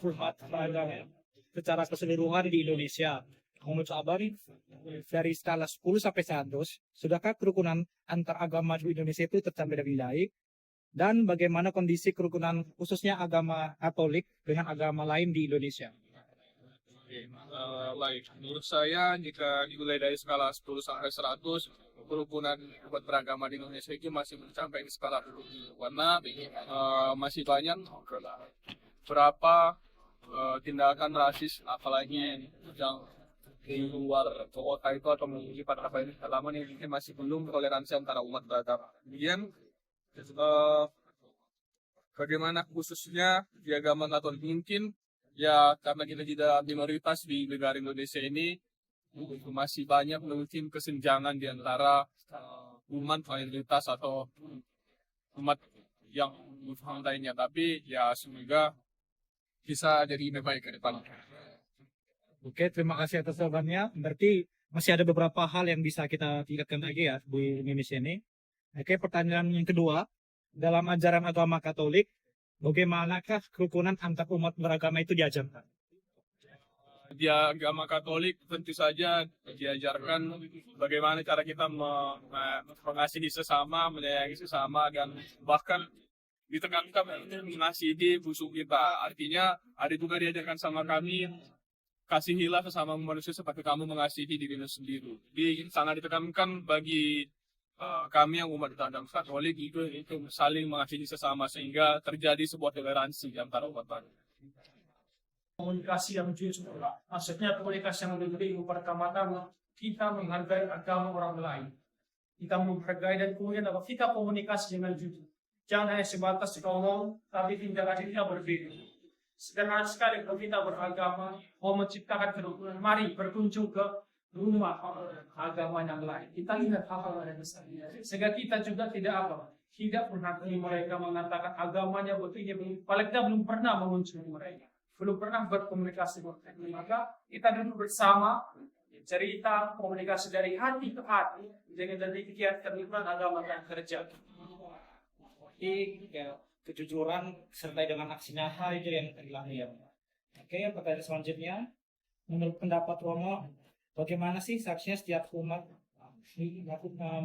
umat beragama secara keseluruhan di Indonesia. Menurut Abang, dari skala 10 sampai 100, sudahkah kerukunan antar agama di Indonesia itu tercapai dengan baik? Dan bagaimana kondisi kerukunan khususnya agama Katolik dengan agama lain di Indonesia? Baik, menurut saya jika dimulai dari skala 10 sampai 100, kerukunan umat beragama di Indonesia itu masih mencapai skala 10 karena masih banyak berapa tindakan rasis apalagi yang di luar kota itu atau memiliki apa ini halaman yang mungkin masih belum toleransi antara umat beragama. Kemudian bagaimana khususnya di agama Katolik mungkin ya karena kita tidak minoritas di negara Indonesia ini masih banyak mungkin kesenjangan di antara umat mayoritas atau umat yang lainnya, tapi ya semoga bisa jadi lebih baik ke depan. Oke, terima kasih atas jawabannya. Berarti masih ada beberapa hal yang bisa kita tingkatkan lagi ya di Indonesia ini. Oke, pertanyaan yang kedua. Dalam ajaran agama Katolik, bagaimanakah kerukunan antar umat beragama itu diajarkan? Di agama Katolik tentu saja diajarkan bagaimana cara kita mengasihi sesama, menyayangi sesama, dan bahkan ditekankan untuk mengasihi musuh kita. Artinya ada juga diajarkan sama kami, kasihilah sesama manusia seperti kamu mengasihi dirimu sendiri. Jadi sangat ditekankan bagi kami yang umat Katolik itu saling mengasihi sesama sehingga terjadi sebuah toleransi antara umat beragama. Komunikasi yang jujur, maksudnya komunikasi yang lebih pertama-tama kita menghargai agama orang lain, kita menghargai dan kemudian kita komunikasi dengan jujur. Jangan hanya sebatas ngomong, tapi tindakan kita berbeda. Sederhana sekali kalau kita beragama, mau menciptakan kerukunan, mari berkunjung ke rumah agama yang lain. Kita lihat hal-hal yang besar. Sehingga kita juga tidak menghakimi mereka mengatakan agamanya begini, paling tidak belum pernah mengunjungi mereka, belum pernah berkomunikasi dengan mereka. Maka kita duduk bersama, cerita komunikasi dari hati ke hati, dengan demikian kerukunan agama yang terjadi. Ya, kejujuran serta dengan aksi nyata itu yang terhilang ya. Oke, pertanyaan selanjutnya, menurut pendapat Romo, bagaimana sih seharusnya setiap umat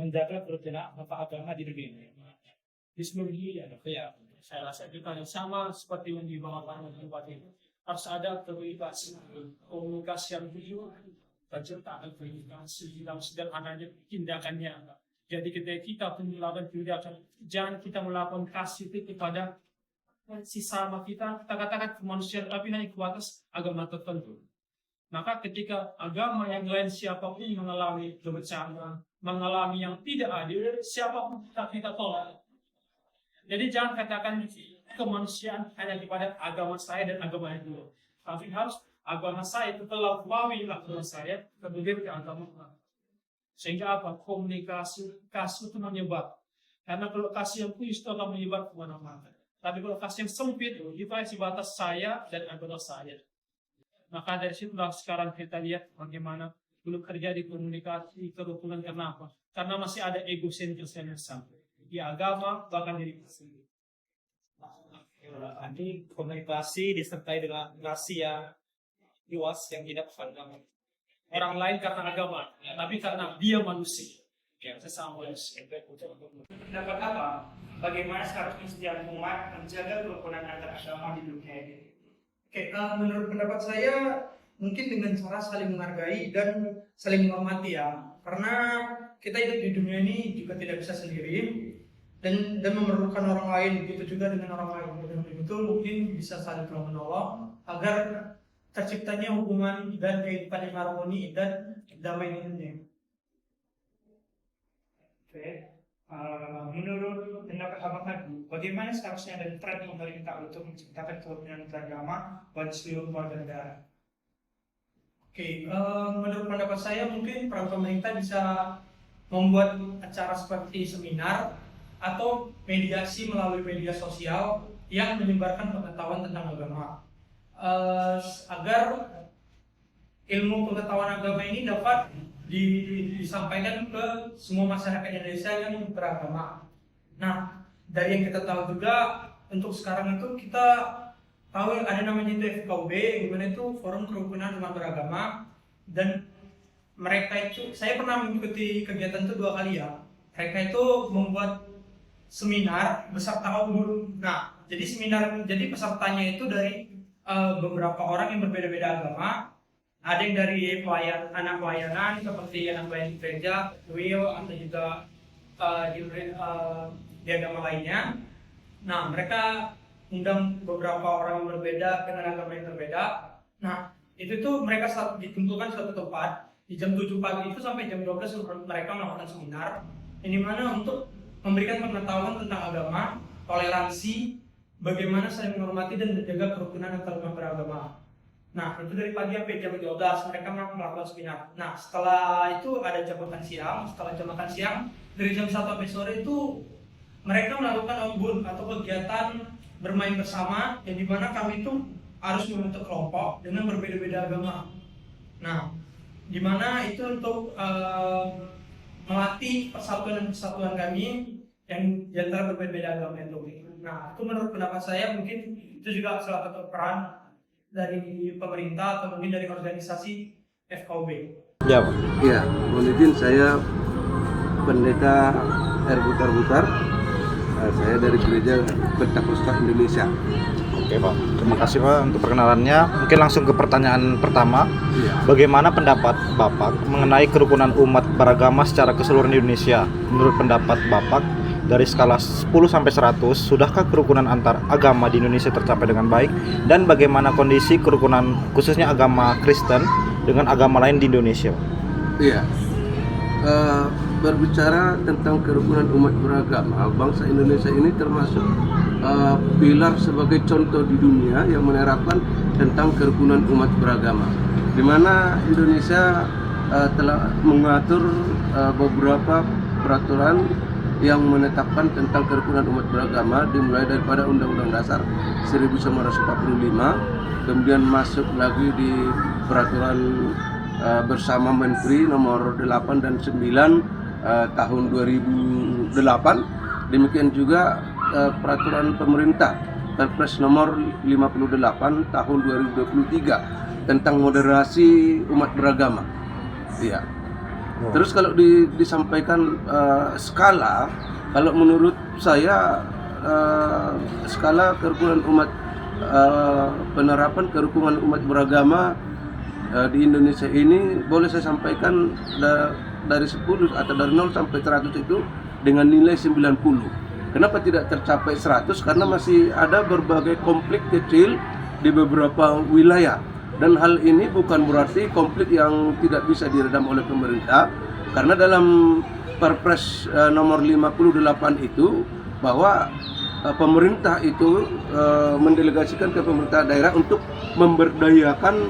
menjaga kerukunan antar agama di dunia? Di seluruh dunia, ya, saya rasa juga sama seperti yang dibawakan oleh Bapak ini. Harus ada komunikasi yang jujur, terciptakan komunikasi dalam sederhananya tindakannya. Jadi ketika kita melakukan tindakan, jangan kita melakukan kasih itu kepada sesama kita katakan kemanusiaan, tapi hanya ke atas agama tertentu. Maka ketika agama yang lain siapapun mengalami kebencian, mengalami yang tidak adil, siapapun kita tolak. Jadi jangan katakan kemanusiaan hanya kepada agama saya dan agama yang dulu. Tapi harus agama saya itu telah melalui agama saya, kemudian ke agama lain. Sehingga apa? Komunikasi, kasih itu menyebar. Karena kalau kasih yang putus itu akan menyebar kemana-mana. Tapi kalau kasih yang sempit itu hanya sebatas saya dan agama saya. Maka dari situlah sekarang kita lihat bagaimana belum terjadi komunikasi kerukunan. Kenapa? Karena masih ada egosentris yang sampai di agama bahkan diri sendiri. Nanti komunikasi disertai dengan rahasia luas yang tidak pandang orang lain karena agama, tapi karena dia manusia, sesama manusia. Pendapat apa? Bagaimana seharusnya setiap umat menjaga kerukunan antar agama di dunia ini? Oke, menurut pendapat saya mungkin dengan cara saling menghargai dan saling menghormati ya, karena kita hidup di dunia ini juga tidak bisa sendiri dan memerlukan orang lain, begitu juga dengan orang lain. Itu mungkin bisa saling menolong agar terciptanya hubungan dan kehidupan yang harmoni dan damai di dunia. Oke. Menurut pendapat Abang tadi, bagaimana seharusnya dan peran pemerintah untuk menciptakan kerukunan beragama bagi seluruh warga negara? Oke, menurut pendapat saya mungkin peran pemerintah bisa membuat acara seperti seminar atau mediasi melalui media sosial yang menyebarkan pengetahuan tentang agama, agar ilmu pengetahuan agama ini dapat disampaikan ke semua masyarakat Indonesia yang beragama. Nah, dari yang kita tahu juga untuk sekarang itu kita tahu ada namanya itu FKUB, gimana itu Forum Kerukunan Umat Beragama, dan mereka itu, saya pernah mengikuti kegiatan itu 2 kali ya. Mereka itu membuat seminar beserta guru. Nah, jadi pesertanya itu dari beberapa orang yang berbeda-beda agama. Ada yang dari anak pelayanan seperti anak pelayanan gereja, Will, atau juga di agama lainnya. Nah, mereka undang beberapa orang yang berbeda dengan agama yang berbeda. Nah, itu tuh mereka dikumpulkan suatu tempat di jam 7 pagi itu sampai jam 12 mereka melakukan seminar. Ini mana untuk memberikan pengetahuan tentang agama, toleransi, bagaimana saling menghormati dan menjaga kerukunan antar umat beragama. Nah, itu dari pagi sampai jam 12 mereka melakukan seminar. Nah, setelah itu ada jam makan siang. Setelah jam makan siang, dari jam 1 sampai sore itu mereka melakukan ombun atau kegiatan bermain bersama, yang dimana kami itu harus membentuk kelompok dengan berbeda-beda agama. Nah, dimana itu untuk melatih persatuan dan kesatuan kami yang diantara berbeda-beda agama itu. Nah, itu menurut pendapat saya mungkin itu juga salah satu peran dari pemerintah atau mungkin dari organisasi FKUB. Ya, Pak. Ya, mohon izin, saya Pendeta Butar. Saya dari Gereja Pentakosta Indonesia. Oke, Pak. Terima kasih, Pak, untuk perkenalannya. Mungkin langsung ke pertanyaan pertama. Iya. Bagaimana pendapat Bapak mengenai kerukunan umat beragama secara keseluruhan Indonesia? Menurut pendapat Bapak, dari skala 10 sampai 100, sudahkah kerukunan antar agama di Indonesia tercapai dengan baik? Dan bagaimana kondisi kerukunan khususnya agama Kristen dengan agama lain di Indonesia? Iya. Berbicara tentang kerukunan umat beragama, bangsa Indonesia ini termasuk pilar sebagai contoh di dunia yang menerapkan tentang kerukunan umat beragama, di mana Indonesia telah mengatur beberapa peraturan yang menetapkan tentang kerukunan umat beragama, dimulai daripada Undang-Undang Dasar 1945, kemudian masuk lagi di peraturan bersama Menteri nomor 8 dan 9 tahun 2008. Demikian juga peraturan pemerintah Perpres nomor 58 tahun 2023 tentang moderasi umat beragama. Iya. Terus kalau disampaikan skala, kalau menurut saya skala kerukunan umat penerapan kerukunan umat beragama di Indonesia ini boleh saya sampaikan dari 10 atau dari 0 sampai 100 itu dengan nilai 90. Kenapa tidak tercapai 100? Karena masih ada berbagai konflik kecil di beberapa wilayah. Dan hal ini bukan berarti konflik yang tidak bisa diredam oleh pemerintah, karena dalam Perpres nomor 58 itu bahwa pemerintah itu mendelegasikan ke pemerintah daerah untuk memberdayakan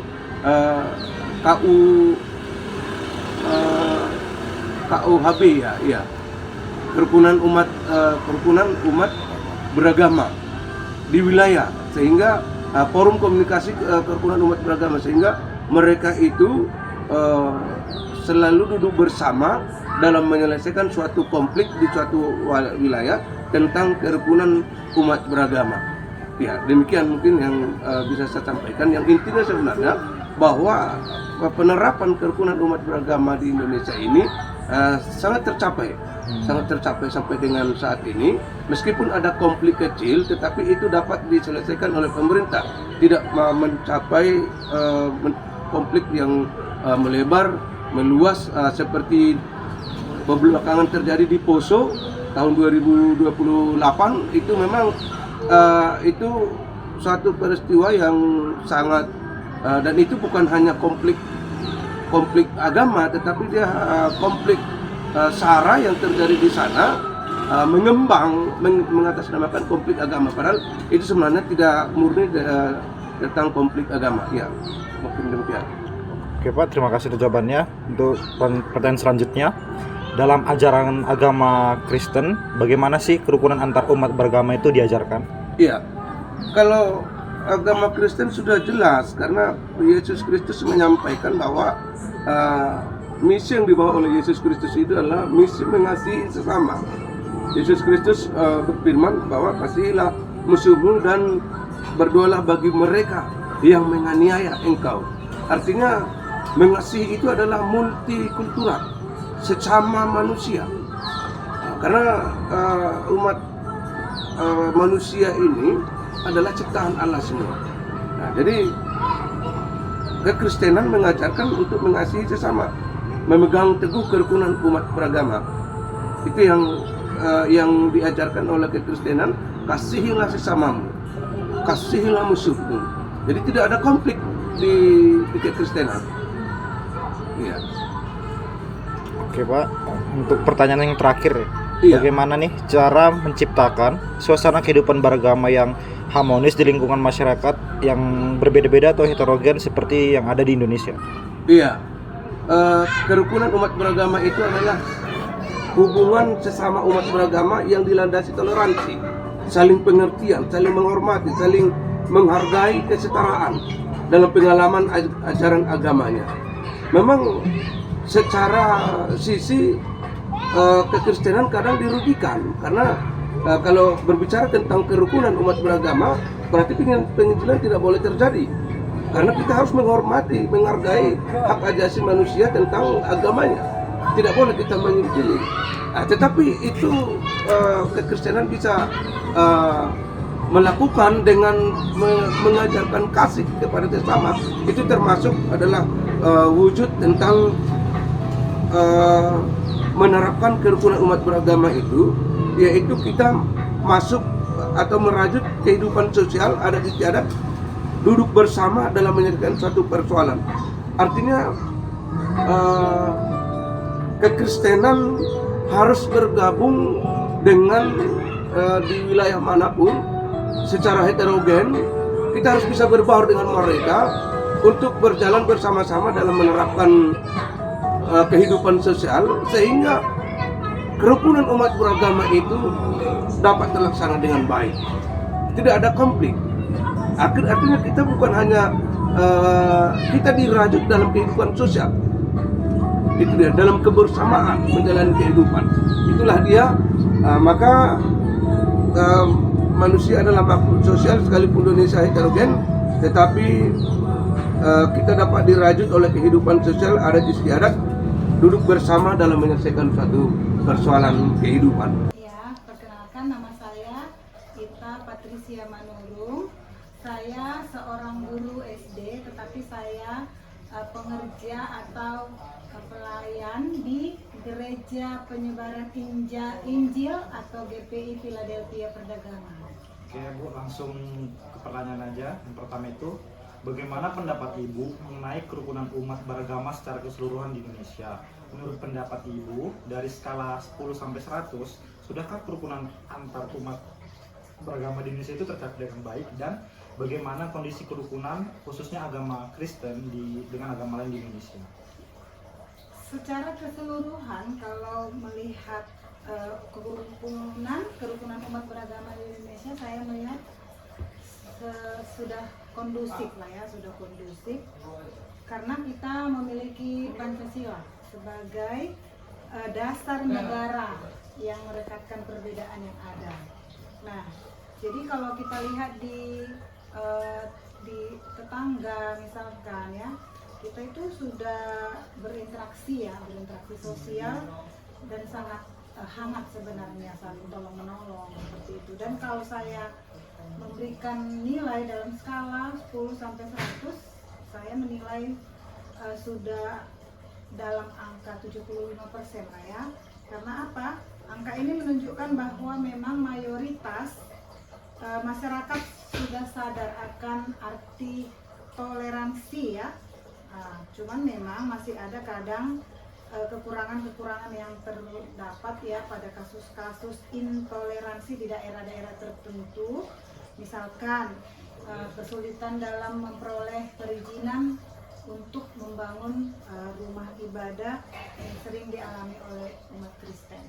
KUHB ya, kerukunan umat beragama di wilayah, sehingga forum komunikasi kerukunan umat beragama, sehingga mereka itu selalu duduk bersama dalam menyelesaikan suatu konflik di suatu wilayah tentang kerukunan umat beragama. Ya, demikian mungkin yang bisa saya sampaikan. Yang intinya sebenarnya bahwa penerapan kerukunan umat beragama di Indonesia ini sangat tercapai sampai dengan saat ini. Meskipun ada konflik kecil, tetapi itu dapat diselesaikan oleh pemerintah, tidak mencapai konflik yang melebar, meluas seperti belakangan terjadi di Poso tahun 2028. Itu memang itu suatu peristiwa yang sangat dan itu bukan hanya konflik agama, tetapi dia konflik SARA yang terjadi di sana mengatasnamakan konflik agama, padahal itu sebenarnya tidak murni tentang konflik agama. Ya, mungkin demikian. Oke, Pak, terima kasih atas jawabannya. Untuk pertanyaan selanjutnya, dalam ajaran agama Kristen, bagaimana sih kerukunan antar umat beragama itu diajarkan? Iya, kalau agama Kristen sudah jelas, karena Yesus Kristus menyampaikan bahwa misi yang dibawa oleh Yesus Kristus itu adalah misi mengasihi sesama. Yesus Kristus berfirman bahwa kasihilah musuhmu dan berdoalah bagi mereka yang menganiaya engkau. Artinya mengasihi itu adalah multikultural, sesama manusia. Karena umat manusia ini adalah ciptaan Allah semua. Nah, jadi kekristenan mengajarkan untuk mengasihi sesama, memegang teguh kerukunan umat beragama. Itu yang diajarkan oleh kekristenan. Kasihilah sesamamu, kasihilah musuhmu. Jadi tidak ada konflik di kekristenan. Iya. Oke Pak, untuk pertanyaan yang terakhir ya. Iya. Bagaimana nih cara menciptakan suasana kehidupan beragama yang harmonis di lingkungan masyarakat yang berbeda-beda atau heterogen seperti yang ada di Indonesia? Iya. Kerukunan umat beragama itu adalah hubungan sesama umat beragama yang dilandasi toleransi, saling pengertian, saling menghormati, saling menghargai kesetaraan dalam pengalaman ajaran agamanya. Memang secara sisi kekristenan kadang dirugikan karena kalau berbicara tentang kerukunan umat beragama berarti penginjilan tidak boleh terjadi karena kita harus menghormati, menghargai hak asasi manusia tentang agamanya. Tidak boleh kita menginjili. Tetapi itu kekristenan bisa melakukan dengan mengajarkan kasih kepada sesama. Itu termasuk adalah wujud tentang menerapkan kerukunan umat beragama itu, yaitu kita masuk atau merajut kehidupan sosial adat istiadat, duduk bersama dalam menyelesaikan suatu persoalan. Artinya kekristenan harus bergabung dengan di wilayah manapun secara heterogen. Kita harus bisa berbaur dengan mereka untuk berjalan bersama-sama dalam menerapkan kehidupan sosial sehingga kerukunan umat beragama itu dapat terlaksana dengan baik. Tidak ada konflik. Artinya kita bukan hanya kita dirajut dalam kehidupan sosial. Itu dia, dalam kebersamaan menjalani kehidupan. Itulah dia. Maka manusia adalah makhluk sosial sekalipun Indonesia heterogen, tetapi kita dapat dirajut oleh kehidupan sosial adat istiadat, duduk bersama dalam menyelesaikan suatu persoalan kehidupan. Ya, perkenalkan nama saya Ita Patricia Manurung. Saya seorang guru SD, tetapi saya pengerja atau pelayan di Gereja Penyebaran Injil atau GPI Philadelphia Perdagangan. Oke Bu, langsung ke pertanyaan aja. Yang pertama itu, bagaimana pendapat Ibu mengenai kerukunan umat beragama secara keseluruhan di Indonesia? Menurut pendapat Ibu, dari skala 10 sampai 100, sudahkah kerukunan antar umat beragama di Indonesia itu tercapai dengan baik? Dan bagaimana kondisi kerukunan khususnya agama Kristen dengan agama lain di Indonesia? Secara keseluruhan, kalau melihat kerukunan umat beragama di Indonesia, saya melihat sudah kondusif lah ya, sudah kondusif karena kita memiliki Pancasila sebagai dasar negara yang merekatkan perbedaan yang ada. Nah, jadi kalau kita lihat di tetangga misalkan ya, kita itu sudah berinteraksi sosial dan sangat hangat sebenarnya, saling tolong menolong seperti itu. Dan kalau saya memberikan nilai dalam skala 10 sampai 100, saya menilai sudah dalam angka 75% lah ya. Karena apa? Angka ini menunjukkan bahwa memang mayoritas masyarakat sudah sadar akan arti toleransi ya. Cuman memang masih ada kadang kekurangan-kekurangan yang terdapat ya pada kasus-kasus intoleransi di daerah-daerah tertentu. Misalkan kesulitan dalam memperoleh perizinan untuk membangun rumah ibadah yang sering dialami oleh umat Kristen.